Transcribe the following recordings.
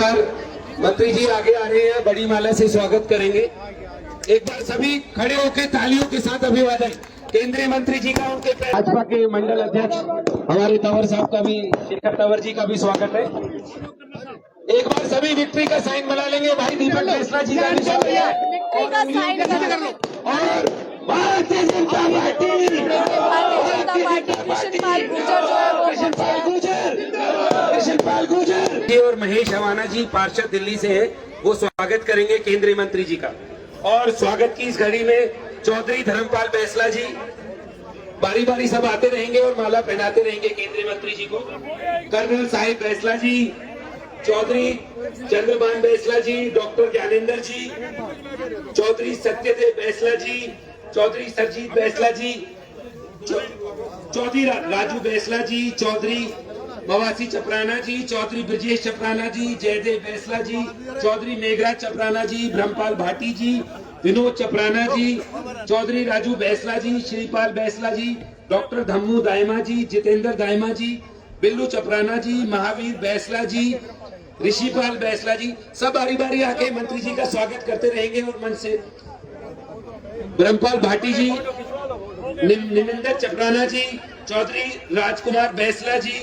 पर मंत्री जी आगे आ रहे हैं, बड़ी माला से स्वागत करेंगे। एक बार सभी खड़े होकर तालियों के साथ अभिवादन केंद्रीय मंत्री जी का, उनके भाजपा के मंडल अध्यक्ष हमारे तंवर साहब का भी, शेखर तंवर जी का भी स्वागत है। एक बार सभी विक्ट्री का साइन बना लेंगे। भाई दीपक फैसला जी का निशान है और भारतीय जनता पार्टी कृष्णपाल गुर्जर और महेश हवाना जी पार्षद दिल्ली से हैं, वो स्वागत करेंगे केंद्रीय मंत्री जी का। और स्वागत की इस घड़ी में चौधरी धर्मपाल बैसला जी बारी बारी सब आते रहेंगे और माला पहनाते रहेंगे केंद्रीय मंत्री जी को। कर्नल साहिब बैसला जी, चौधरी चंद्रभान बैसला जी, डॉक्टर ज्ञानेंद्र जी, चौधरी सत्यदेव बैसला जी, चौधरी सरजीत बैसला जी, चौधरी राजू बैसला जी, चौधरी मवासी चपराना जी, चौधरी ब्रजेश चपराना जी, जयदेव बैसला जी, चौधरी मेघराज चपराना जी, ब्रह्मपाल भाटी जी, विनोद चपराना जी, चौधरी राजू बैसला जी, श्रीपाल बैसला जी, डॉक्टर धम्मू दायमा जी, जितेंद्र दायमा जी, बिल्लू चपराना जी, महावीर बैसला जी, ऋषिपाल बैसला जी, सब बारी बारी आके मंत्री जी का स्वागत करते रहेंगे। और मन से ब्रह्मपाल भाटी जी, निमिंदर चपराना जी, चौधरी राजकुमार बैसला जी,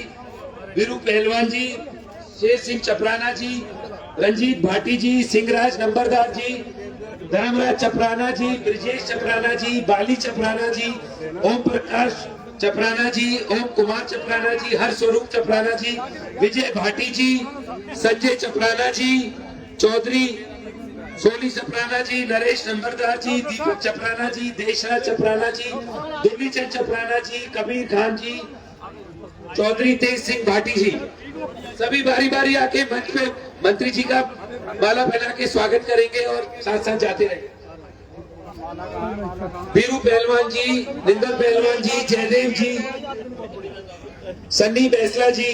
वीरू पहलवान जी, शेर सिंह चपराना जी, रंजीत भाटी जी, सिंहराज नंबरदार जी, धर्मराज चपराना जी, ब्रजेश चपराना जी, बाली चपराना जी, ओम प्रकाश चपराना जी, ओम कुमार चपराना जी, हरस्वरूप चपराना जी, विजय भाटी जी, संजय चपराना जी, चौधरी सोली चपराना जी, नरेश नंबरदार जी, दीपक चपराना जी, देशराज चपराना जी, दुर्लीचंद चपराना जी, कबीर खान जी, चौधरी तेज सिंह भाटी जी, सभी बारी बारी आके मंच पे मंत्री जी का माला पहना के स्वागत करेंगे और साथ साथ जाते रहेंगे। वीरू पहलवान जी, निंदर पहलवान जी, जयदेव जी, सन्नी बैसला जी,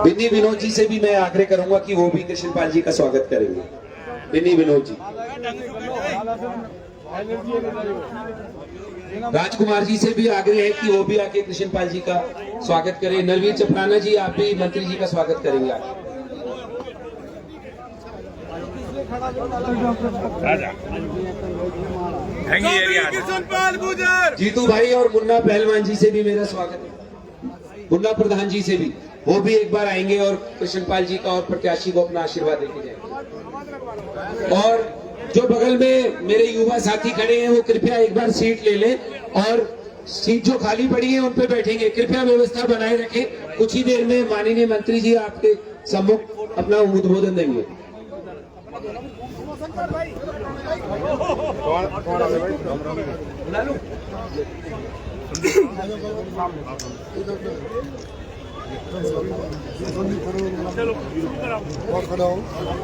बिन्नी विनोद जी से भी मैं आग्रह करूंगा कि वो भी कृष्णपाल जी का स्वागत करेंगे। बिन्नी विनोद जी, राजकुमार जी से भी आग्रह है कि वो भी आके कृष्णपाल जी का स्वागत करें। नलवीर चपराना जी, आप भी मंत्री जी का स्वागत करेंगे। जीतू भाई और मुन्ना पहलवान जी से भी मेरा स्वागत है। मुन्ना प्रधान जी से भी, वो भी एक बार आएंगे और कृष्णपाल जी का और प्रत्याशी को अपना आशीर्वाद देके जाएंगे। और जो बगल में मेरे युवा साथी खड़े हैं वो कृपया एक बार सीट ले लें और सीट जो खाली पड़ी है उन पे बैठेंगे। कृपया व्यवस्था बनाए रखें। कुछ ही देर में माननीय मंत्री जी आपके सम्मुख अपना उद्बोधन देंगे।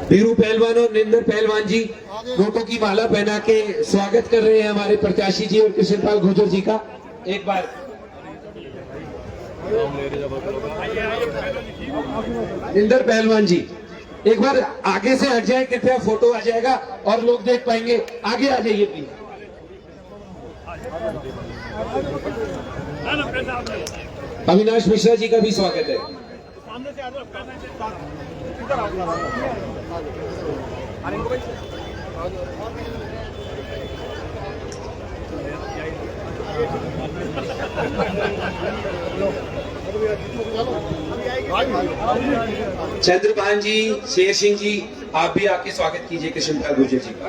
वीरू पहलवान और निंदर पहलवान जी नोटों की माला पहना के स्वागत कर रहे हैं हमारे प्रत्याशी जी और कृष्णपाल गुर्जर जी का। एक बार निंदर पहलवान जी एक बार आगे से हट जाए, कृपया फोटो आ जाएगा और लोग देख पाएंगे। आगे आ जाइए प्लीज। अविनाश मिश्रा जी का भी स्वागत है। चंद्रभान जी, शेर सिंह जी, आप भी आके स्वागत कीजिए कृष्णपाल गुर्जर जी का।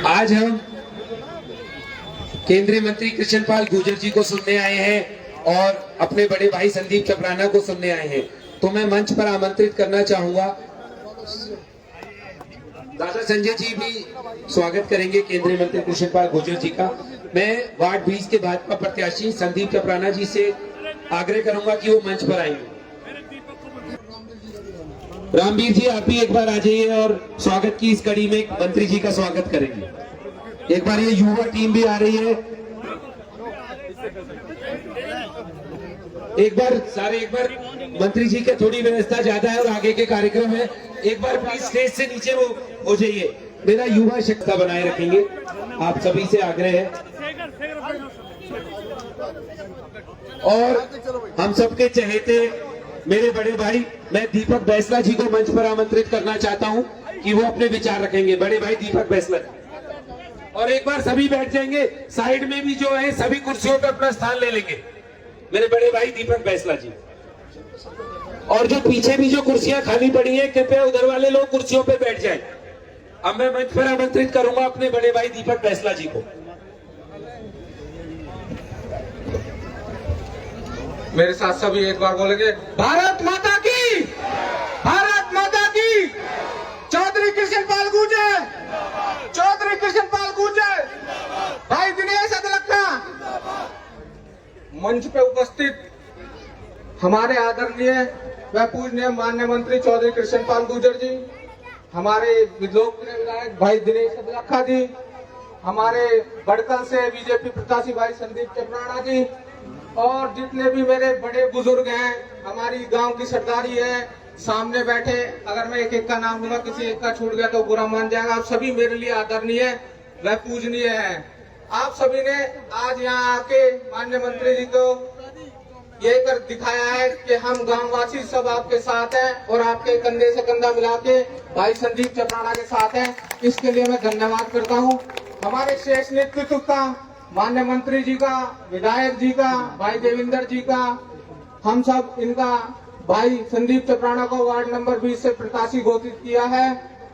आज हम केंद्रीय मंत्री कृष्णपाल गुर्जर जी को सुनने आए हैं और अपने बड़े भाई संदीप चपराना को सुनने आए हैं। तो मैं मंच पर आमंत्रित करना चाहूंगा दादा संजय जी भी स्वागत करेंगे केंद्रीय मंत्री कृष्णपाल गुर्जर जी का। मैं वार्ड 20 के भाजपा प्रत्याशी संदीप चपराना जी से आग्रह करूंगा कि वो मंच पर आएंगे। रामवीर जी आप भी एक बार आ जाइए और स्वागत की इस कड़ी में मंत्री जी का स्वागत करेंगे। एक बार ये युवा टीम भी आ रही है। एक बार मंत्री जी के थोड़ी व्यवस्था ज्यादा है और आगे के कार्यक्रम है। एक बार प्लीज स्टेज से नीचे वो हो जाइए। मेरा युवा शक्ति बनाए रखेंगे, आप सभी से आग्रह है। और हम सबके चहेते मेरे बड़े भाई, मैं दीपक बैसला जी को मंच पर आमंत्रित करना चाहता हूं कि वो अपने विचार रखेंगे। बड़े भाई दीपक बैसला जी, और एक बार सभी बैठ जाएंगे। साइड में भी जो है सभी कुर्सियों पर अपना स्थान ले लेंगे। मेरे बड़े भाई दीपक बैसला जी, और जो पीछे भी जो कुर्सियां खाली पड़ी हैं, कृपया उधर वाले लोग कुर्सियों पे बैठ जाएं। अब मैं मंच पर आमंत्रित करूंगा अपने बड़े भाई दीपक बैसला जी को। मेरे साथ सभी एक बार बोलेंगे, भारत माता की, भारत माता की। चौधरी कृष्णपाल गुर्जर, चौधरी कृष्णपाल गुर्जर, भाई दिनेश अदलखा। मंच पे उपस्थित हमारे आदरणीय व पूजनीय माननीय मंत्री चौधरी कृष्णपाल गुर्जर जी, हमारे लोकप्रिय विधायक भाई दिनेश अदलखा जी, हमारे बड़कल से बीजेपी प्रत्याशी भाई संदीप चपराना जी, और जितने भी मेरे बड़े बुजुर्ग हैं, हमारी गांव की सरदारी है, सामने बैठे। अगर मैं एक एक का नाम लूंगा, किसी एक का छूट गया तो बुरा मान जाएगा। आप सभी मेरे लिए आदरणीय व पूजनीय हैं। आप सभी ने आज यहाँ आके माननीय मंत्री जी को ये कर दिखाया है कि हम गांववासी सब आपके साथ हैं और आपके कंधे से कंधा मिला के भाई संदीप चपराना के साथ हैं। इसके लिए मैं धन्यवाद करता हूँ हमारे शेष नेतृत्व का, माननीय मंत्री जी का, विधायक जी का, भाई देवेंद्र जी का। हम सब इनका भाई संदीप चपराना को वार्ड नंबर 20 से प्रत्याशी घोषित किया है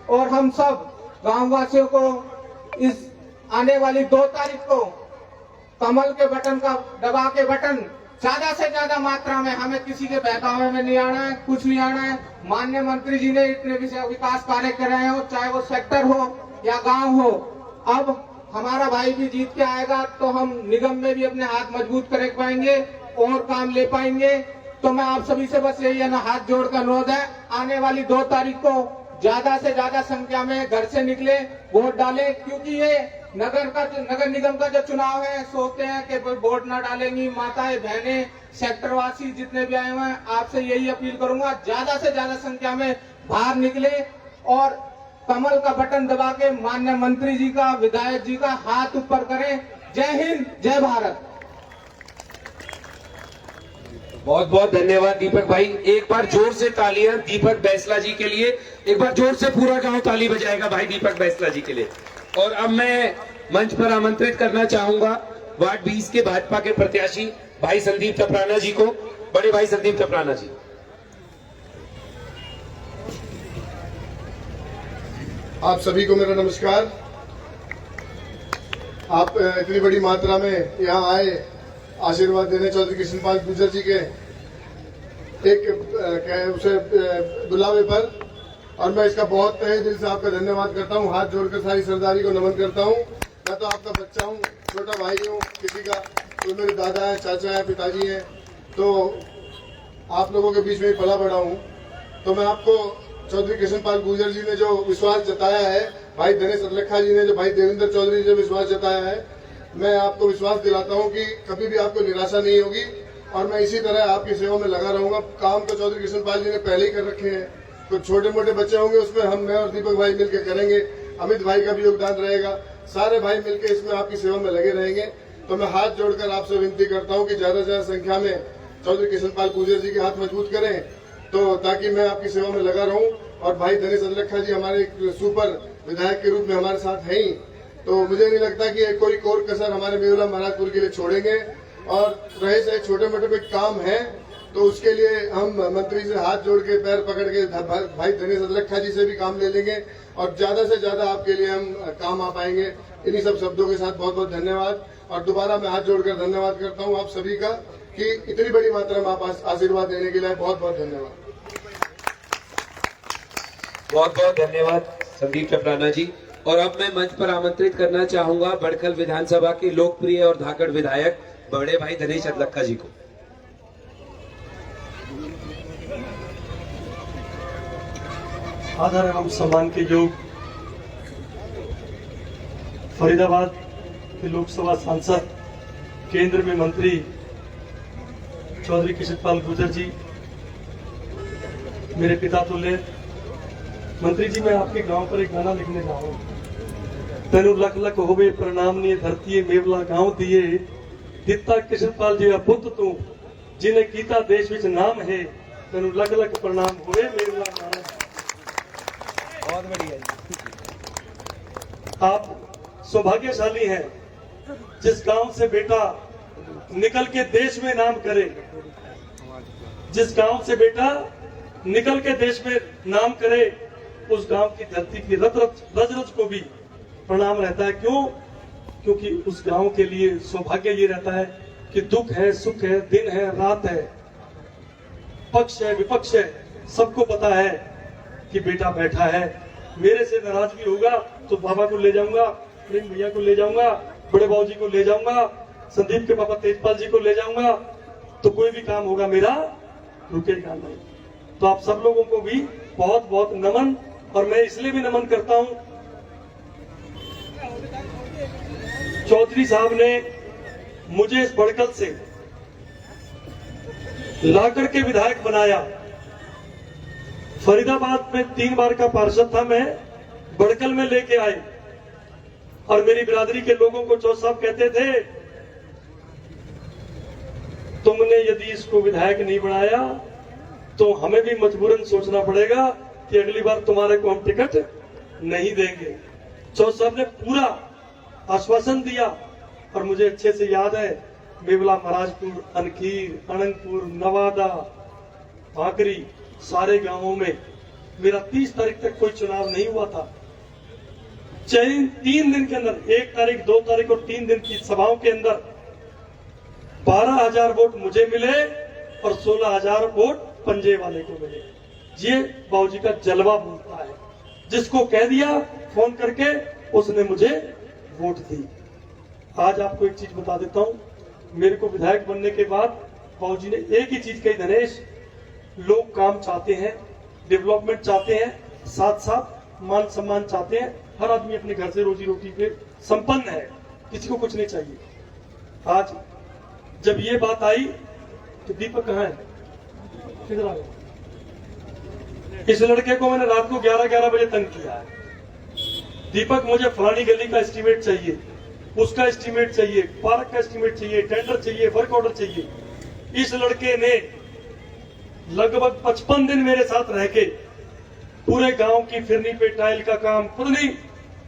और हम सब गांववासियों को इस आने वाली 2 तारीख को कमल के बटन का दबा के बटन ज्यादा से ज्यादा मात्रा में, हमें किसी के बहकावे में नहीं आना है, कुछ नहीं आना है। माननीय मंत्री जी ने इतने विकास कार्य कर रहे हो, चाहे वो सेक्टर हो या गांव हो। अब हमारा भाई भी जीत के आएगा तो हम निगम में भी अपने हाथ मजबूत कर पाएंगे और काम ले पाएंगे। तो मैं आप सभी से बस यही है ना, हाथ जोड़ का अनुरोध है, आने वाली 2 तारीख को ज्यादा से ज्यादा संख्या में घर से निकले, वोट डाले। क्योंकि ये नगर निगम का जो चुनाव है, सोचते हैं कि वोट ना डालेंगी माताएं बहनें, सेक्टरवासी जितने भी आए हुए हैं, आपसे यही अपील करूंगा, ज्यादा से ज्यादा संख्या में बाहर निकले और कमल का बटन दबा के माननीय मंत्री जी का, विधायक जी का हाथ ऊपर करें। जय हिंद, जय भारत। बहुत बहुत धन्यवाद दीपक भाई। एक बार जोर से तालियां दीपक बैसला जी के लिए। एक बार जोर से पूरा गांव ताली बजाएगा भाई दीपक बैसला जी के लिए। और अब मैं मंच पर आमंत्रित करना चाहूंगा वार्ड 20 के भाजपा के प्रत्याशी भाई संदीप चपराना जी को। बड़े भाई संदीप चपराना जी। आप सभी को मेरा नमस्कार। आप इतनी बड़ी मात्रा में यहाँ आए आशीर्वाद देने चौधरी कृष्णपाल गुर्जर जी के एक उसे बुलावे पर, और मैं इसका बहुत तहे दिल से आपका धन्यवाद करता हूँ। हाथ जोड़कर सारी सरदारी को नमन करता हूँ। मैं तो आपका बच्चा हूँ, छोटा भाई हूँ किसी का, तो मेरे दादा है, चाचा है, पिताजी है, तो आप लोगों के बीच में पला बड़ा हूँ। तो मैं आपको चौधरी कृष्णपाल गुर्जर जी ने जो विश्वास जताया है, भाई दिनेश अदलखा जी ने जो भाई देवेंद्र चौधरी जी ने विश्वास जताया है, मैं आपको विश्वास दिलाता हूं कि कभी भी आपको निराशा नहीं होगी और मैं इसी तरह आपकी सेवा में लगा रहूंगा। काम तो चौधरी कृष्णपाल जी ने पहले ही कर रखे हैं, कुछ छोटे मोटे बच्चे होंगे उसमें मैं और दीपक भाई मिलकर करेंगे, अमित भाई का भी योगदान रहेगा, सारे भाई मिलकर इसमें आपकी सेवा में लगे रहेंगे। तो मैं हाथ जोड़कर आपसे विनती करता हूँ कि ज्यादा से ज्यादा संख्या में चौधरी कृष्णपाल गुर्जर जी के हाथ मजबूत करें, तो ताकि मैं आपकी सेवा में लगा रहूं। और भाई दिनेश अदलखा जी हमारे एक सुपर विधायक के रूप में हमारे साथ हैं ही, तो मुझे नहीं लगता कि कोई कोर कसर हमारे मेहुला महाराजपुर के लिए छोड़ेंगे। और रहे से छोटे मोटे कोई काम है तो उसके लिए हम मंत्री से हाथ जोड़ के पैर पकड़ के भाई दिनेश अदलखा जी से भी काम ले लेंगे और ज्यादा से ज्यादा आपके लिए हम काम आ पाएंगे। इन्हीं सब शब्दों के साथ बहुत बहुत धन्यवाद। और दोबारा मैं हाथ जोड़कर धन्यवाद करता हूँ आप सभी का कि इतनी बड़ी मात्रा में आप आशीर्वाद देने के लिए बहुत बहुत धन्यवाद। बहुत बहुत धन्यवाद। संदीप चपराना जी। और अब मैं मंच पर आमंत्रित करना चाहूंगा बड़खल विधानसभा के लोकप्रिय और धाकड़ विधायक बड़े भाई दिनेश अदलक्खा जी को। आदर एवं सम्मान के योग फरीदाबाद के लोकसभा सांसद, केंद्र में मंत्री चौधरी कृष्णपाल गुर्जर जी, मेरे पिता तुल्य मंत्री जी, मैं आपके गांव पर एक गाना लिखने जा रहा हूँ। तेनु लख लख होवे प्रणाम निये धरती मेवला गांव दिए, दिता कृष्णपाल जी पुत्र तू जिन्हें कीता देश विच नाम है, तेनु लख लख प्रणाम होवे मेवला गांव। बहुत बढ़िया। आप सौभाग्यशाली हैं जिस गांव से बेटा निकल के देश में नाम करे, जिस गांव से बेटा निकल के देश में नाम करे, उस गांव की धरती की रज रज को भी प्रणाम रहता है। क्यों? क्योंकि उस गांव के लिए सौभाग्य ये रहता है कि दुख है, सुख है, दिन है, रात है, पक्ष है, विपक्ष है, सबको पता है कि बेटा बैठा है। मेरे से नाराज भी होगा तो बाबा को ले जाऊंगा, प्रेम भैया को ले जाऊंगा, बड़े बाबू जी को ले जाऊंगा, संदीप के पापा तेजपाल जी को ले जाऊंगा, तो कोई भी काम होगा मेरा रुकेगा नहीं। तो आप सब लोगों को भी बहुत बहुत नमन। और मैं इसलिए भी नमन करता हूं, चौधरी साहब ने मुझे इस बड़कल से लाकर के विधायक बनाया। फरीदाबाद में 3 बार का पार्षद था मैं, बड़कल में लेके आए और मेरी बिरादरी के लोगों को चौधरी साहब कहते थे, तुमने यदि इसको विधायक नहीं बनाया तो हमें भी मजबूरन सोचना पड़ेगा कि अगली बार तुम्हारे को हम टिकट नहीं देंगे। चौधरी साहब ने पूरा आश्वासन दिया और मुझे अच्छे से याद है, मेवला, महाराजपुर, अनखीर, अनंगपुर, नवादा, भाकरी, सारे गांवों में मेरा 30 तारीख तक कोई चुनाव नहीं हुआ था। 3 दिन के अंदर, 1 तारीख, 2 तारीख और 3 दिन की सभाओं के अंदर 12,000 वोट मुझे मिले और 16,000 वोट पंजे वाले को मिले। ये बाबूजी का जलवा बोलता है, जिसको कह दिया फोन करके उसने मुझे वोट दी। आज आपको एक चीज बता देता हूं, मेरे को विधायक बनने के बाद बाबूजी ने एक ही चीज कही, दिनेश, लोग काम चाहते हैं, डेवलपमेंट चाहते हैं, साथ साथ मान सम्मान चाहते हैं। हर आदमी अपने घर से रोजी रोटी पे संपन्न है, किसी को कुछ नहीं चाहिए। आज जब ये बात आई तो दीपक कहाँ है, किधर आ गया? इस लड़के को मैंने रात को 11-11 बजे तंग किया है। दीपक, मुझे फलानी गली का एस्टीमेट चाहिए, उसका एस्टीमेट चाहिए, पार्क का एस्टीमेट चाहिए, टेंडर चाहिए, वर्क ऑर्डर चाहिए। इस लड़के ने लगभग 55 दिन मेरे साथ रह के पूरे गांव की फिरनी पे टाइल का काम, खुद नहीं,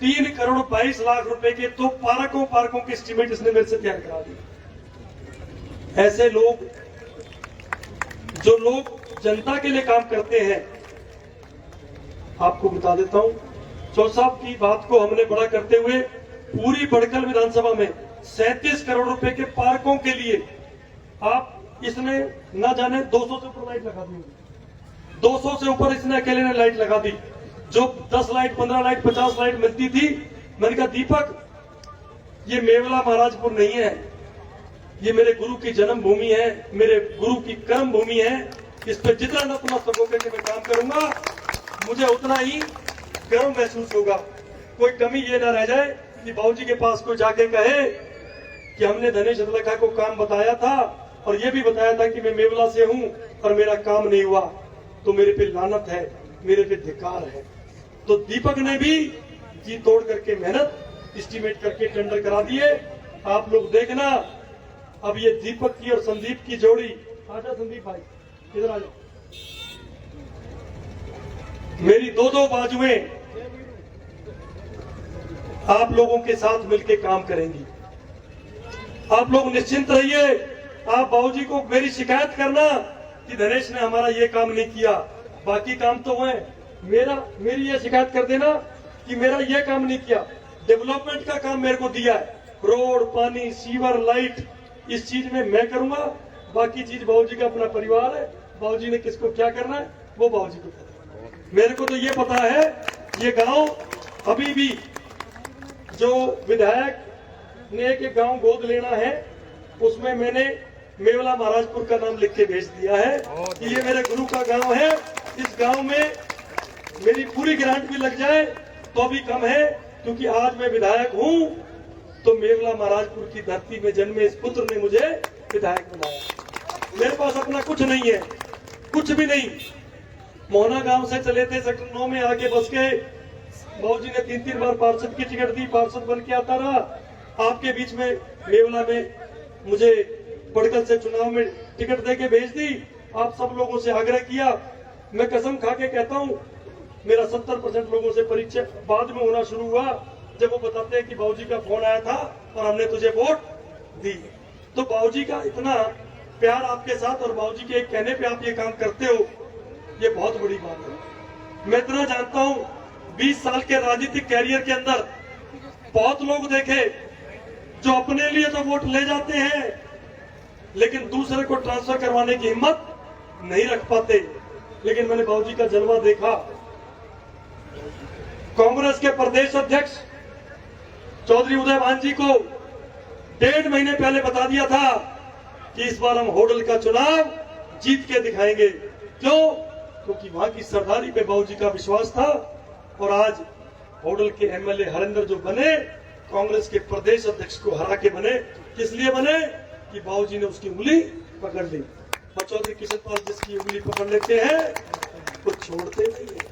3 करोड़ 22 लाख रुपए के तो पार्कों के एस्टीमेट इसने मेरे से तैयार करा दिए। ऐसे लोग, जो लोग जनता के लिए काम करते हैं, आपको बता देता हूं, चौधरी साहब की बात को हमने बड़ा करते हुए पूरी बड़कल विधानसभा में 37 करोड़ रुपए के पार्कों के लिए आप इसने ना जाने 200 से ऊपर लाइट लगा दी, 200 से ऊपर इसने अकेले ने लाइट लगा दी। जो 10 लाइट, 15 लाइट, 50 लाइट मिलती थी, मैंने कहा दीपक, ये मेवला महाराजपुर नहीं है, ये मेरे गुरु की जन्म भूमि है, मेरे गुरु की कर्म भूमि है। इस पे जितना नतमस्तक होकर के मैं काम करूंगा, मुझे उतना ही गर्व महसूस होगा। कोई कमी ये ना रह जाए कि बाबूजी के पास कोई जाके कहे कि हमने दिनेश अदलक्खा को काम बताया था और ये भी बताया था कि मैं मेवला से हूं और मेरा काम नहीं हुआ, तो मेरे पे लानत है, मेरे पे धिक्कार है। तो दीपक ने भी जी तोड़ करके मेहनत एस्टीमेट करके टेंडर करा दिए। आप लोग देखना, अब ये दीपक की और संदीप की जोड़ी, आजा संदीप भाई, इधर आ जाओ, मेरी 2-2 बाजुएं आप लोगों के साथ मिलकर काम करेंगी। आप लोग निश्चिंत रहिए। आप बाबूजी को मेरी शिकायत करना कि दिनेश ने हमारा ये काम नहीं किया, बाकी काम तो हुए, मेरी ये शिकायत कर देना कि मेरा ये काम नहीं किया। डेवलपमेंट का काम मेरे को दिया है, रोड, पानी, सीवर, लाइट, इस चीज में मैं करूंगा, बाकी चीज बाबूजी का अपना परिवार है, बाबूजी ने किसको क्या करना है वो बाबूजी को पता है। मेरे को तो ये पता है ये गांव अभी भी जो विधायक ने एक गांव गोद लेना है, उसमें मैंने मेवला महाराजपुर का नाम लिख के भेज दिया है कि ये मेरे गुरु का गांव है। इस गांव में मेरी पूरी ग्रांट भी लग जाए तो भी कम है, क्योंकि आज मैं विधायक हूं तो मेवला महाराजपुर की धरती में जन्मे इस पुत्र ने मुझे विधायक बनाया। मेरे पास अपना कुछ नहीं है, कुछ भी नहीं। मोहना गांव से चले थे, सेक्टर 9 में आके बस के बाबूजी ने 3-3 बार पार्षद की टिकट दी, पार्षद बन के आता रहा। आपके बीच में मेवला में मुझे पड़कल से चुनाव में टिकट दे के भेज दी। आप सब लोगों से आग्रह किया, मैं कसम खा के कहता हूँ मेरा 70% लोगों से परिचय बाद में होना शुरू हुआ, जब वो बताते हैं कि बाबूजी का फोन आया था और हमने तुझे वोट दी। तो बाबूजी का इतना प्यार आपके साथ और बाबूजी के एक कहने पे आप ये काम करते हो, ये बहुत बड़ी बात है। मैं इतना जानता हूँ 20 साल के राजनीतिक कैरियर के अंदर बहुत लोग देखे जो अपने लिए तो वोट ले जाते हैं लेकिन दूसरे को ट्रांसफर करवाने की हिम्मत नहीं रख पाते। लेकिन मैंने बाबूजी का जलवा देखा। कांग्रेस के प्रदेश अध्यक्ष चौधरी उदय भान जी को 1.5 महीने पहले बता दिया था कि इस बार हम होडल का चुनाव जीत के दिखाएंगे। क्यों? क्योंकि वहां की सरदारी पे बाबूजी का विश्वास था। और आज होडल के एमएलए हरिंदर जो बने, कांग्रेस के प्रदेश अध्यक्ष को हरा के बने। किस लिए बने? कि बाबूजी ने उसकी उंगली पकड़ ली। और चौधरी किशन पाल जिसकी उंगली पकड़ लेते हैं वो छोड़ते नहीं है,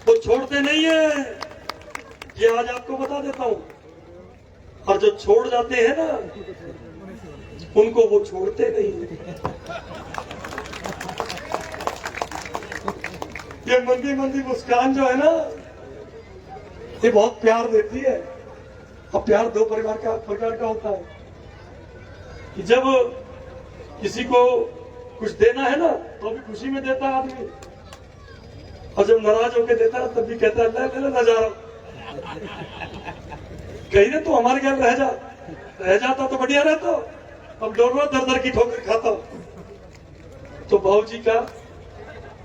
वो छोड़ते नहीं है। ये आज आपको बता देता हूं। और जो छोड़ जाते हैं ना, उनको वो छोड़ते नहीं है। ये मंदी मंदी मुस्कान जो है ना, ये बहुत प्यार देती है। और प्यार 2 प्रकार का होता है कि जब किसी को कुछ देना है ना तो भी खुशी में देता है आदमी, और जब नाराज होकर देता है तब भी कहता है ले ले जा रहा हूं, कहीं ना तो हमारे घर रह जाता तो बढ़िया रहता। अब डोर दर दर की ठोकर खाता हूं। तो बाबूजी का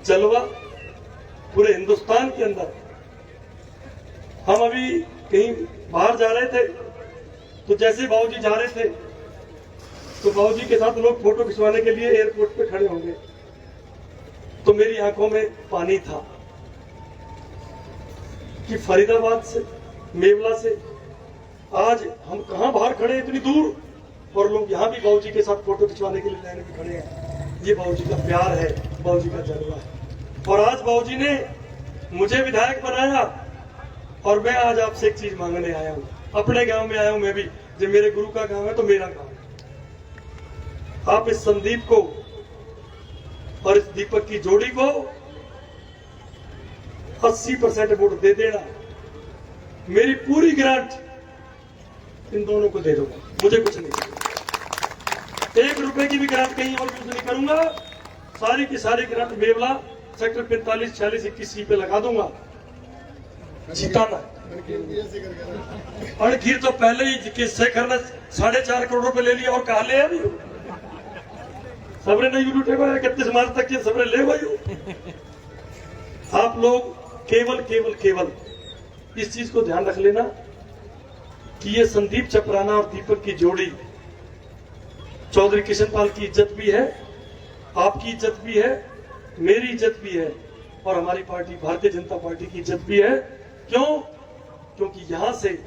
जलवा पूरे हिंदुस्तान के अंदर। हम अभी कहीं बाहर जा रहे थे तो जैसे बाबूजी जा रहे थे तो बाबूजी के साथ लोग फोटो खिंचवाने के लिए एयरपोर्ट पे खड़े होंगे, तो मेरी आंखों में पानी था कि फरीदाबाद से, मेवला से आज हम कहां बाहर खड़े हैं इतनी दूर, और लोग यहां भी बाबूजी के साथ फोटो खिंचवाने के लिए लाइन में खड़े हैं। ये बाबूजी का प्यार है, बाबूजी का जलवा है। और आज बाबूजी ने मुझे विधायक बनाया और मैं आज आपसे एक चीज मांगने आया हूं। अपने गांव में आया हूं मैं भी, जो मेरे गुरु का गांव है तो मेरा गांव है। आप इस संदीप को और इस दीपक की जोड़ी को 80% वोट दे देना। मेरी पूरी ग्रांट इन दोनों को दे दूंगा, मुझे कुछ नहीं चाहिए। 1 रुपए की भी ग्रांट कहीं और यूज नहीं करूंगा। सारी की सारी ग्रांट मेवला सेक्टर 45, 46, 21 पे लगा दूंगा। जिताना अणखीर तो पहले ही किस शेखर ने 4.5 करोड़ रुपए ले लिया और कहा ले अभी सबरे नहीं लूटेगा 31 मार्च तक के सबरे ले गई। आप लोग केवल इस चीज को ध्यान रख लेना कि ये संदीप चपराना और दीपक की जोड़ी चौधरी किशन पाल की इज्जत भी है, आपकी इज्जत भी है, मेरी इज्जत भी है और हमारी पार्टी भारतीय जनता पार्टी की इज्जत भी है। क्यों? क्योंकि यहां से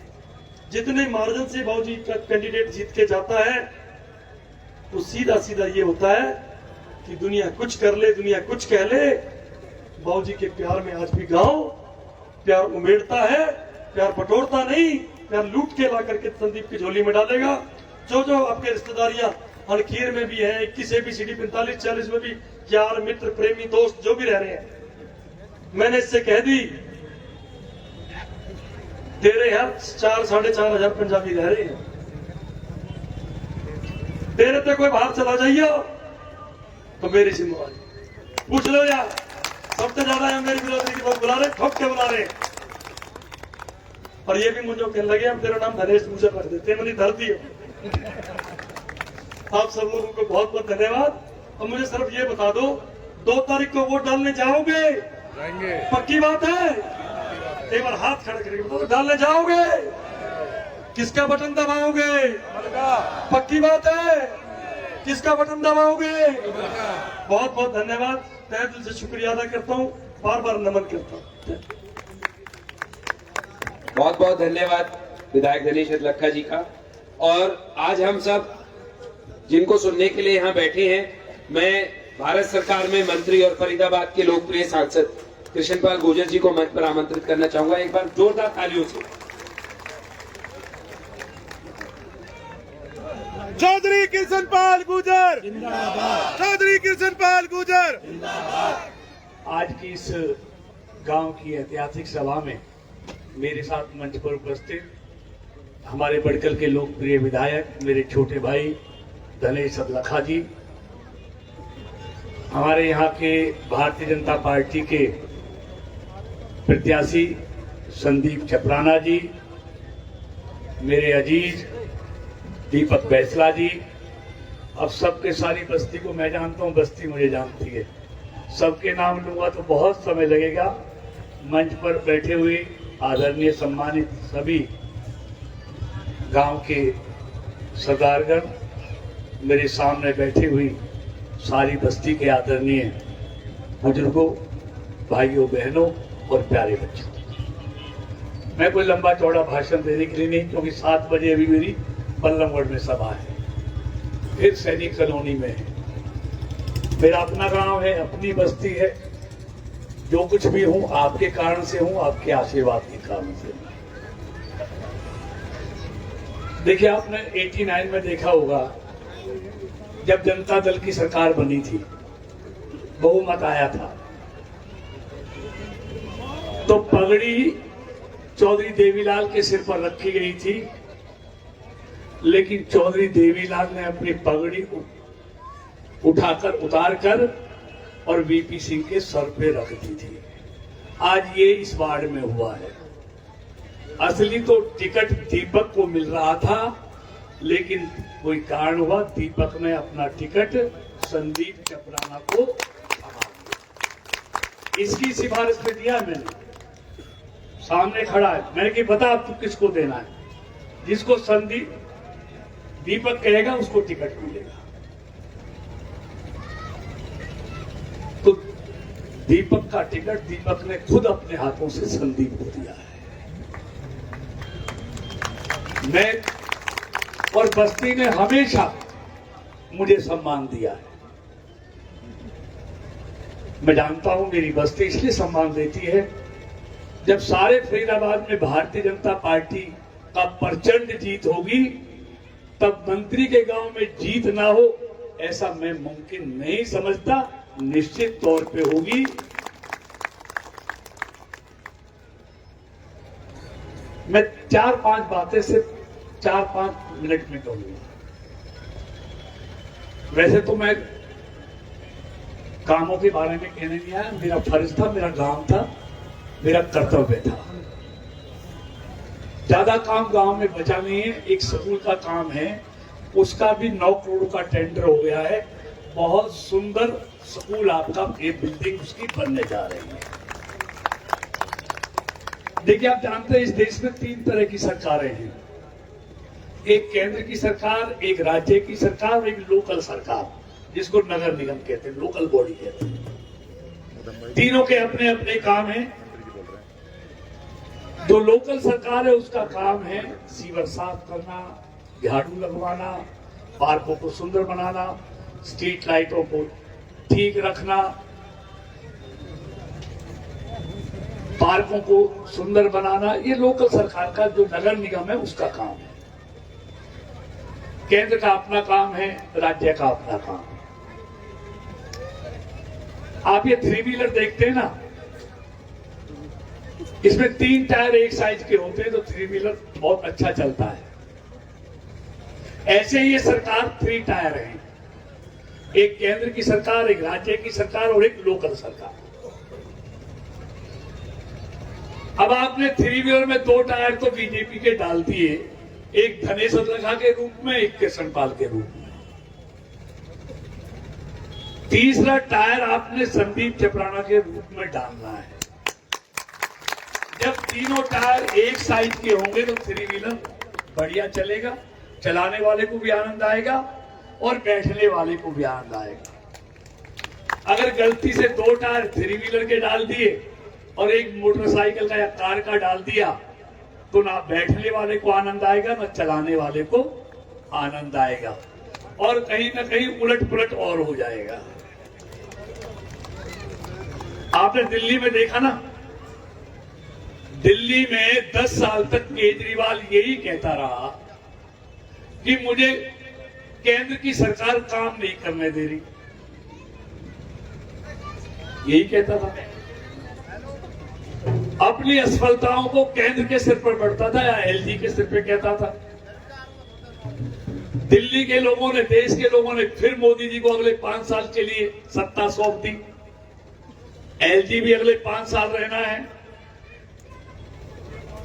जितने मार्जिन से बाबूजी का कैंडिडेट जीत के जाता है तो सीधा सीधा ये होता है कि दुनिया कुछ कर ले, दुनिया कुछ कह ले, बाबूजी के प्यार में आज भी गांव प्यार उमेड़ता है। प्यार बटोरता नहीं, प्यार लूट के ला करके संदीप की झोली में डालेगा। जो आपके रिश्तेदारियां अणखीर में भी है, 21 ABCD 45, 40 में भी यार मित्र प्रेमी दोस्त जो भी रह रहे हैं, मैंने इससे कह दी तेरे यहाँ 4-4.5 हजार पंजाबी रह रहे हैं, तेरे पे कोई बाहर चला जाइए तो मेरी जिम्मेवारी पूछ लो यार। सबसे ज्यादा है मेरी बिरादरी के लोग बुला रहे, ठोक के बुला रहे। और ये भी मुझे कहने लगे हम तेरा नाम धनेश भूषण रख देते, मैंने धर दिया। आप सब लोगों को बहुत बहुत धन्यवाद। और मुझे सिर्फ ये बता दो, 2 तारीख को वोट डालने जाओगे? पक्की बात है? एक बार हाथ खड़े करके बताओ, डालने जाओगे? किसका बटन दबाओगे? पक्की बात है? किसका बटन दबाओगे? बहुत बहुत धन्यवाद, तहे दिल से शुक्रिया अदा करता हूँ, बार बार नमन करता हूँ। बहुत बहुत धन्यवाद विधायक दिनेश लखा जी का। और आज हम सब जिनको सुनने के लिए यहाँ बैठे हैं, मैं भारत सरकार में मंत्री और फरीदाबाद के लोकप्रिय सांसद कृष्णपाल गुर्जर जी को मंच पर आमंत्रित करना चाहूंगा। एक बार जोरदार तालियों से। चौधरी कृष्णपाल गुर्जर, चौधरी कृष्णपाल गुर्जर। आज की इस गांव की ऐतिहासिक सभा में मेरे साथ मंच पर उपस्थित हमारे बड़कल के लोकप्रिय विधायक मेरे छोटे भाई दिनेश लखा जी, हमारे यहाँ के भारतीय जनता पार्टी के प्रत्याशी संदीप चपराना जी, मेरे अजीज दीपक बैसला जी। अब सबके सारी बस्ती को मैं जानता हूँ, बस्ती मुझे जानती है। सबके नाम लूंगा तो बहुत समय लगेगा। मंच पर बैठे हुए आदरणीय सम्मानित सभी गांव के सरदारगण, मेरे सामने बैठे हुई सारी बस्ती के आदरणीय बुजुर्गों, भाइयों, बहनों और प्यारे बच्चों, मैं कोई लंबा चौड़ा भाषण देने के लिए नहीं, क्योंकि 7 बजे अभी मेरी पल्लमगढ़ में सभा है, फिर सैनिक कॉलोनी में है। मेरा अपना गांव है, अपनी बस्ती है। जो कुछ भी हूं आपके कारण से हूं, आपके आशीर्वाद के कारण से। देखिए, आपने 89 में देखा होगा, जब जनता दल की सरकार बनी थी, बहुमत आया था, तो पगड़ी चौधरी देवीलाल के सिर पर रखी गई थी, लेकिन चौधरी देवीलाल ने अपनी पगड़ी उठाकर, उतारकर और वीपी सिंह के सर पे रख दी थी। आज ये इस वार्ड में हुआ है। असली तो टिकट दीपक को मिल रहा था, लेकिन कोई कारण हुआ, दीपक ने अपना टिकट संदीप चपराना को दिया। इसकी सिफारिश पे दिया मैंने, सामने खड़ा है, मैंने कि बता अब तू किसको देना है। जिसको दीपक कहेगा उसको टिकट मिलेगा। तो दीपक का टिकट दीपक ने खुद अपने हाथों से संदीप को दिया है। मैं और बस्ती ने हमेशा मुझे सम्मान दिया है। मैं जानता हूं मेरी बस्ती इसलिए सम्मान देती है, जब सारे फरीदाबाद में भारतीय जनता पार्टी का प्रचंड जीत होगी, तब मंत्री के गांव में जीत ना हो ऐसा मैं मुमकिन नहीं समझता। निश्चित तौर पे होगी। मैं 4-5 बातें सिर्फ 4-5 मिनट में कहूंगा। वैसे तो मैं कामों के बारे में कहने नहीं आया, मेरा फर्ज था, मेरा काम था, मेरा कर्तव्य था। ज्यादा काम गांव में बचा नहीं है। एक स्कूल का काम है, उसका भी 9 करोड़ का टेंडर हो गया है। बहुत सुंदर स्कूल आपका, ये बिल्डिंग उसकी बनने जा रही है। देखिए, आप जानते हैं इस देश में 3 तरह की सरकारें हैं। एक केंद्र की सरकार, एक राज्य की सरकार और एक लोकल सरकार, जिसको नगर निगम कहते हैं, लोकल बॉडी कहते हैं। तीनों के अपने अपने काम हैं। जो लोकल सरकार है उसका काम है सीवर साफ करना, झाड़ू लगवाना, पार्कों को सुंदर बनाना, स्ट्रीट लाइटों को ठीक रखना, पार्कों को सुंदर बनाना। ये लोकल सरकार का, जो नगर निगम है उसका काम है। केंद्र का अपना काम है, राज्य का अपना काम है। आप ये 3 व्हीलर देखते हैं ना, इसमें 3 टायर एक साइज के होते हैं, तो 3 व्हीलर बहुत अच्छा चलता है। ऐसे ही ये सरकार 3 टायर है, एक केंद्र की सरकार, एक राज्य की सरकार और एक लोकल सरकार। अब आपने 3 व्हीलर में 2 टायर तो बीजेपी के डाल दिए, एक दिनेश लखा के रूप में, एक कृष्णपाल के रूप में। तीसरा टायर आपने संदीप चपराना के रूप में डालना है। जब तीनों टायर एक साइज के होंगे तो थ्री व्हीलर बढ़िया चलेगा, चलाने वाले को भी आनंद आएगा और बैठने वाले को भी आनंद आएगा। अगर गलती से दो टायर थ्री व्हीलर के डाल दिए और एक मोटरसाइकिल का या कार का डाल दिया तो ना बैठने वाले को आनंद आएगा ना चलाने वाले को आनंद आएगा, और कहीं ना कहीं उलट पुलट और हो जाएगा। आपने दिल्ली में देखा ना, दिल्ली में 10 साल तक केजरीवाल यही कहता रहा कि मुझे केंद्र की सरकार काम नहीं करने दे रही, यही कहता था। अपनी असफलताओं को केंद्र के सिर पर बढ़ता था या एलजी के सिर पर कहता था। दिल्ली के लोगों ने, देश के लोगों ने फिर मोदी जी को अगले 5 साल के लिए सत्ता सौंप दी। एलजी भी अगले 5 साल रहना है,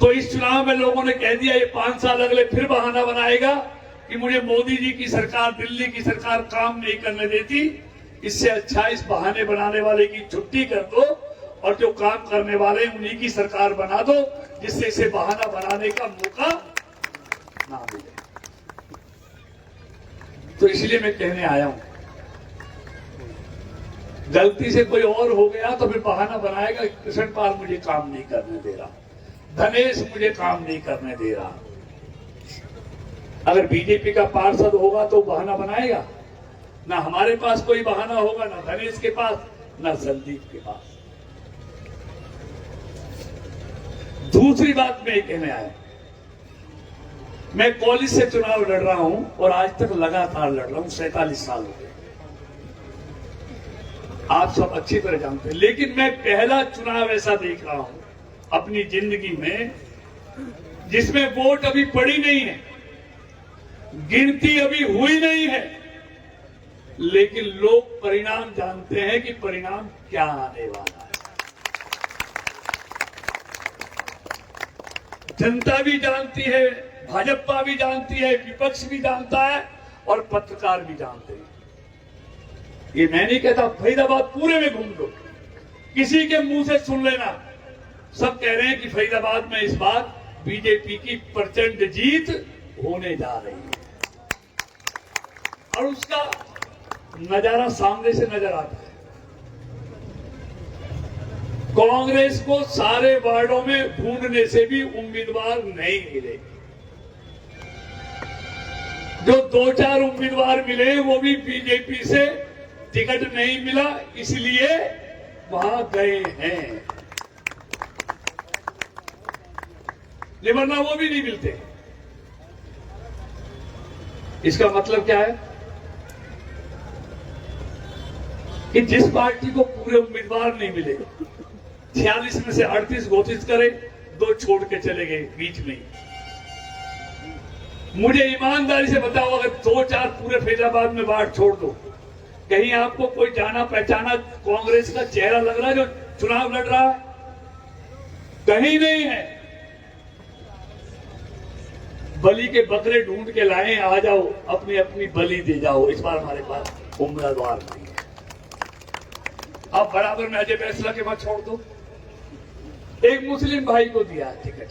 तो इस चुनाव में लोगों ने कह दिया ये 5 साल अगले फिर बहाना बनाएगा कि मुझे मोदी जी की सरकार, दिल्ली की सरकार काम नहीं करने देती। इससे अच्छा इस बहाने बनाने वाले की छुट्टी कर दो और जो काम करने वाले उन्हीं की सरकार बना दो, जिससे इसे बहाना बनाने का मौका ना मिले। तो इसलिए मैं कहने आया हूं, गलती से कोई और हो गया तो फिर बहाना बनाएगा कृष्ण पाल मुझे काम नहीं करने दे रहा, धनेश मुझे काम नहीं करने दे रहा। अगर बीजेपी का पार्षद होगा तो बहाना बनाएगा, ना हमारे पास कोई बहाना होगा, ना धनेश के पास, ना संदीप के पास। दूसरी बात मैं कहने आया, मैं कॉलेज से चुनाव लड़ रहा हूं और आज तक लगातार लड़ रहा हूं, 47 साल हो गए, आप सब अच्छी तरह जानते हैं। लेकिन मैं पहला चुनाव ऐसा देख रहा हूं अपनी जिंदगी में जिसमें वोट अभी पड़ी नहीं है, गिनती अभी हुई नहीं है, लेकिन लोग परिणाम जानते हैं कि परिणाम क्या आने वाला है। जनता भी जानती है, भाजपा भी जानती है, विपक्ष भी जानता है और पत्रकार भी जानते हैं। ये मैं नहीं कहता, फरीदाबाद पूरे में घूम लो, किसी के मुंह से सुन लेना, सब कह रहे हैं कि फरीदाबाद में इस बार बीजेपी की प्रचंड जीत होने जा रही है, और उसका नजारा सामने से नजर आता है। कांग्रेस को सारे वार्डों में ढूंढने से भी उम्मीदवार नहीं मिले, जो 2-4 उम्मीदवार मिले वो भी बीजेपी से टिकट नहीं मिला इसलिए वहां गए हैं, वरना वो भी नहीं मिलते। इसका मतलब क्या है कि जिस पार्टी को पूरे उम्मीदवार नहीं मिले, 46 में से 38 घोषित करे, 2 छोड़ के चले गए बीच में। मुझे ईमानदारी से बताओ, अगर 2-4 पूरे फरीदाबाद में वार्ड छोड़ दो, कहीं आपको कोई जाना पहचाना कांग्रेस का चेहरा लग रहा है जो चुनाव लड़ रहा है? कहीं नहीं है। बलि के बकरे ढूंढ के लाए, आ जाओ अपनी अपनी बलि दे जाओ, इस बार हमारे पास उम्मीदवार नहीं है। अब बराबर में अजय फैसला के बाद छोड़ दो, एक मुस्लिम भाई को दिया टिकट,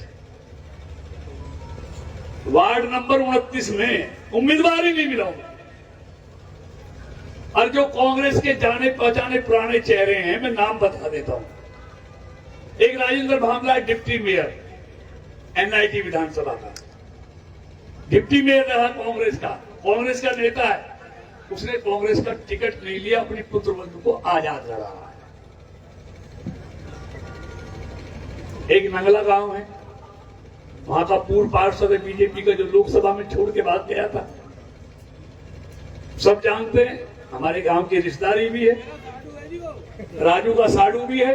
वार्ड नंबर 29 में उम्मीदवार ही नहीं मिला। और जो कांग्रेस के जाने पहचाने पुराने चेहरे हैं, मैं नाम बता देता हूं। एक Rajendra Bhamla deputy mayor, NIT विधानसभा का डिप्टी मेयर रहा, कांग्रेस का नेता है, उसने कांग्रेस का टिकट नहीं लिया, अपनी पुत्र बंधु को आजाद लड़ा है। एक नंगला गांव है, वहां का पूर्व पार्षद है बीजेपी का, जो लोकसभा में छोड़ के भाग गया था, सब जानते हैं। हमारे गांव की रिश्तेदारी भी है, राजू का साडू भी है,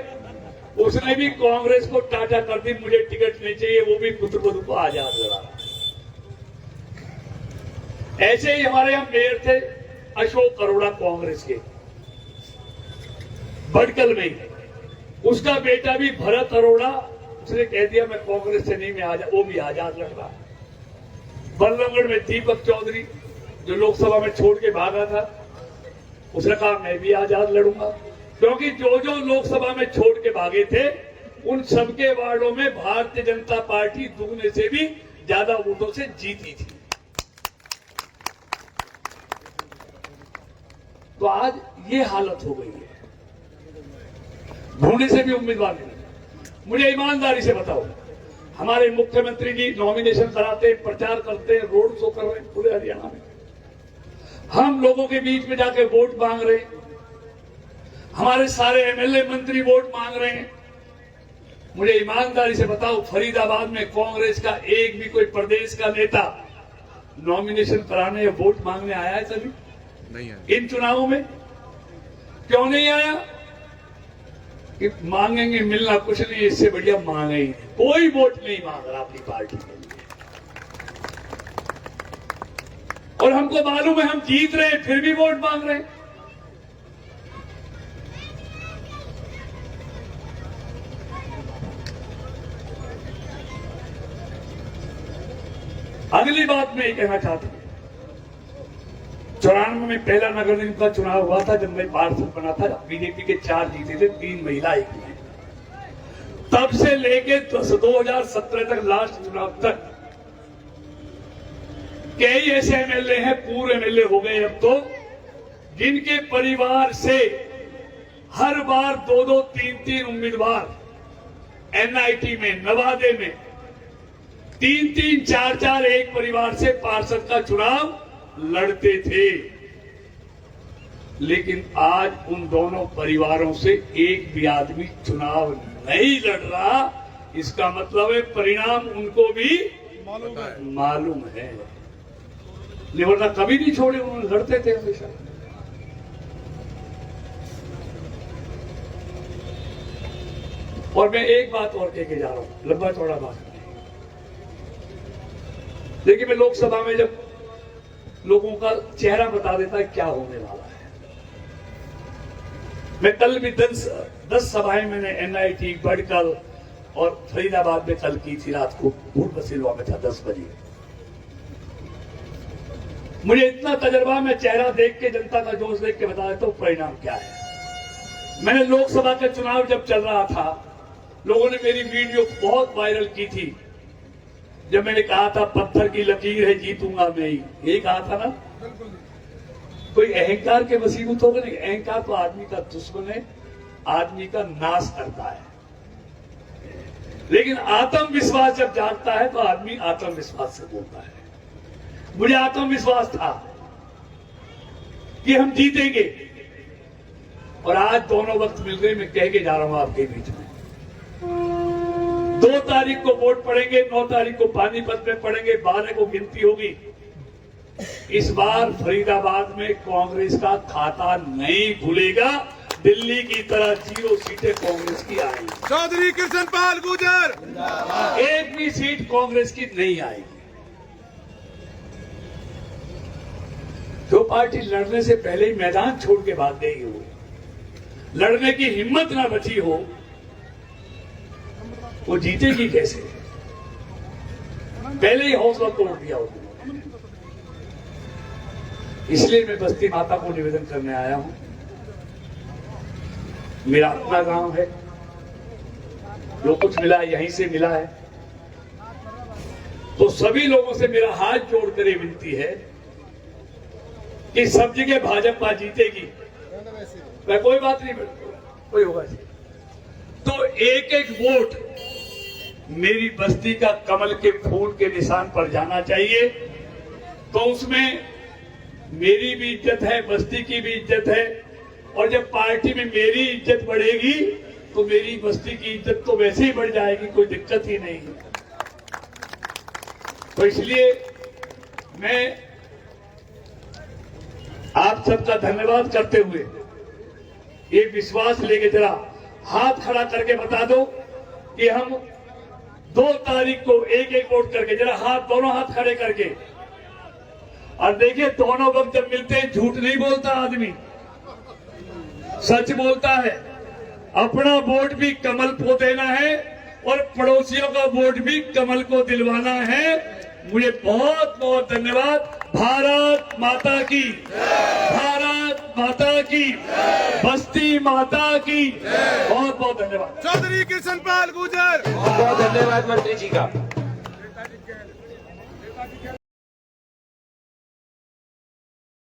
उसने भी कांग्रेस को टाटा कर दी, मुझे टिकट नहीं चाहिए, वो भी पुत्र बंधु को आजाद लड़ा। ऐसे ही हमारे यहां मेयर थे अशोक अरोड़ा, कांग्रेस के, भटकल में, उसका बेटा भी भरत अरोड़ा, उसने कह दिया मैं कांग्रेस से नहीं, मैं वो भी आजाद लड़ रहा। बल्लभगढ़ में दीपक चौधरी, जो लोकसभा में छोड़ के भागा था, उसने कहा मैं भी आजाद लड़ूंगा, क्योंकि जो जो लोकसभा में छोड़ के भागे थे उन सबके वार्डों में भारतीय जनता पार्टी दुगने से भी ज्यादा वोटों से जीती थी। तो आज ये हालत हो गई है, ढूंढने से भी उम्मीदवार नहीं। मुझे ईमानदारी से बताओ, हमारे मुख्यमंत्री जी नॉमिनेशन कराते, प्रचार करते, रोड शो कर रहे हैं पूरे हरियाणा में, हम लोगों के बीच में जाके वोट मांग रहे हैं, हमारे सारे एमएलए मंत्री वोट मांग रहे हैं। मुझे ईमानदारी से बताओ, फरीदाबाद में कांग्रेस का एक भी कोई प्रदेश का नेता नॉमिनेशन कराने या वोट मांगने आया है कभी? नहीं है। इन चुनावों में क्यों नहीं आया? कि मांगेंगे मिलना कुछ नहीं, इससे बढ़िया मांगे ही नहीं। कोई वोट नहीं मांग रहा अपनी पार्टी के लिए, और हमको मालूम है हम जीत रहे हैं, फिर भी वोट मांग रहे हैं। अगली बात मैं ये कहना चाहता हूं, 94 में पहला नगर निगम का चुनाव हुआ था, जब मैं पार्षद बना था, बीजेपी के 4 जीते थे, 3 महिला 1 में। तब से लेके 2017 तक, लास्ट चुनाव तक, कई ऐसे एमएलए हैं, पूरे एमएलए हो गए अब तो, जिनके परिवार से हर बार 2-2, 3-3 उम्मीदवार एनआईटी में, नवादे में 3-3, 4-4 एक परिवार से पार्षद का चुनाव लड़ते थे। लेकिन आज उन दोनों परिवारों से एक भी आदमी चुनाव नहीं लड़ रहा। इसका मतलब है परिणाम उनको भी मालूम है। वरना कभी नहीं छोड़े, उन्होंने लड़ते थे हमेशा। और मैं एक बात और कह के जा रहा हूं, लंबा चौड़ा बात। देखिए, मैं लोकसभा में जब लोगों का चेहरा बता देता है क्या होने वाला है। मैं कल भी 10 सभाएं मैंने एनआईटी, बड़कल और फरीदाबाद में कल की थी, रात को भूट बसिलवा में था 10 बजे। मुझे इतना तजर्बा, मैं चेहरा देख के, जनता का जोश देख के बता देता हूं परिणाम क्या है। मैंने लोकसभा का चुनाव जब चल रहा था, लोगों ने मेरी वीडियो बहुत वायरल की थी, जब मैंने कहा था पत्थर की लकीर है, जीतूंगा मैं ही, यही कहा था ना। कोई अहंकार के वसीबत होगा नहीं। अहंकार तो आदमी का दुश्मन है, आदमी का नाश करता है। लेकिन आत्मविश्वास जब जागता है तो आदमी आत्मविश्वास से बोलता है। मुझे आत्मविश्वास था कि हम जीतेंगे, और आज दोनों वक्त मिल गए। मैं कह के जा रहा हूं आपके बीच में, 2 तारीख को वोट पड़ेंगे, 9 तारीख को पानीपत में पड़ेंगे, 12 को गिनती होगी। इस बार फरीदाबाद में कांग्रेस का खाता नहीं खुलेगा। दिल्ली की तरह 0 सीटें कांग्रेस की आएगी। चौधरी कृष्णपाल गुर्जर, एक भी सीट कांग्रेस की नहीं आएगी। जो पार्टी लड़ने से पहले ही मैदान छोड़ के भाग गई हो, लड़ने की हिम्मत ना बची हो, वो जीतेगी कैसे? पहले ही हौसला तोड़ दिया हो। इसलिए मैं बस्ती माता को निवेदन करने आया हूं। मेरा अपना गांव है, जो कुछ मिला यहीं से मिला है। तो सभी लोगों से मेरा हाथ जोड़कर ये विनती है कि सब जगह भाजपा जीतेगी। मैं कोई बात नहीं, कोई होगा जी। तो एक एक वोट मेरी बस्ती का कमल के फूल के निशान पर जाना चाहिए। तो उसमें मेरी भी इज्जत है, बस्ती की भी इज्जत है, और जब पार्टी में मेरी इज्जत बढ़ेगी तो मेरी बस्ती की इज्जत तो वैसे ही बढ़ जाएगी, कोई दिक्कत ही नहीं है। तो इसलिए मैं आप सबका धन्यवाद करते हुए ये विश्वास लेके जरा हाथ खड़ा करके बता दो कि हम 2 तारीख को एक एक वोट करके, जरा हाथ, दोनों हाथ खड़े करके, और देखिए दोनों वक्त जब मिलते हैं झूठ नहीं बोलता आदमी, सच बोलता है। अपना वोट भी कमल को देना है और पड़ोसियों का वोट भी कमल को दिलवाना है। मुझे बहुत बहुत धन्यवाद। भारत माता की, भारत माता की, बस्ती माता की। बहुत बहुत धन्यवाद। चौधरी कृष्णपाल गुर्जर। बहुत धन्यवाद मंत्री जी का।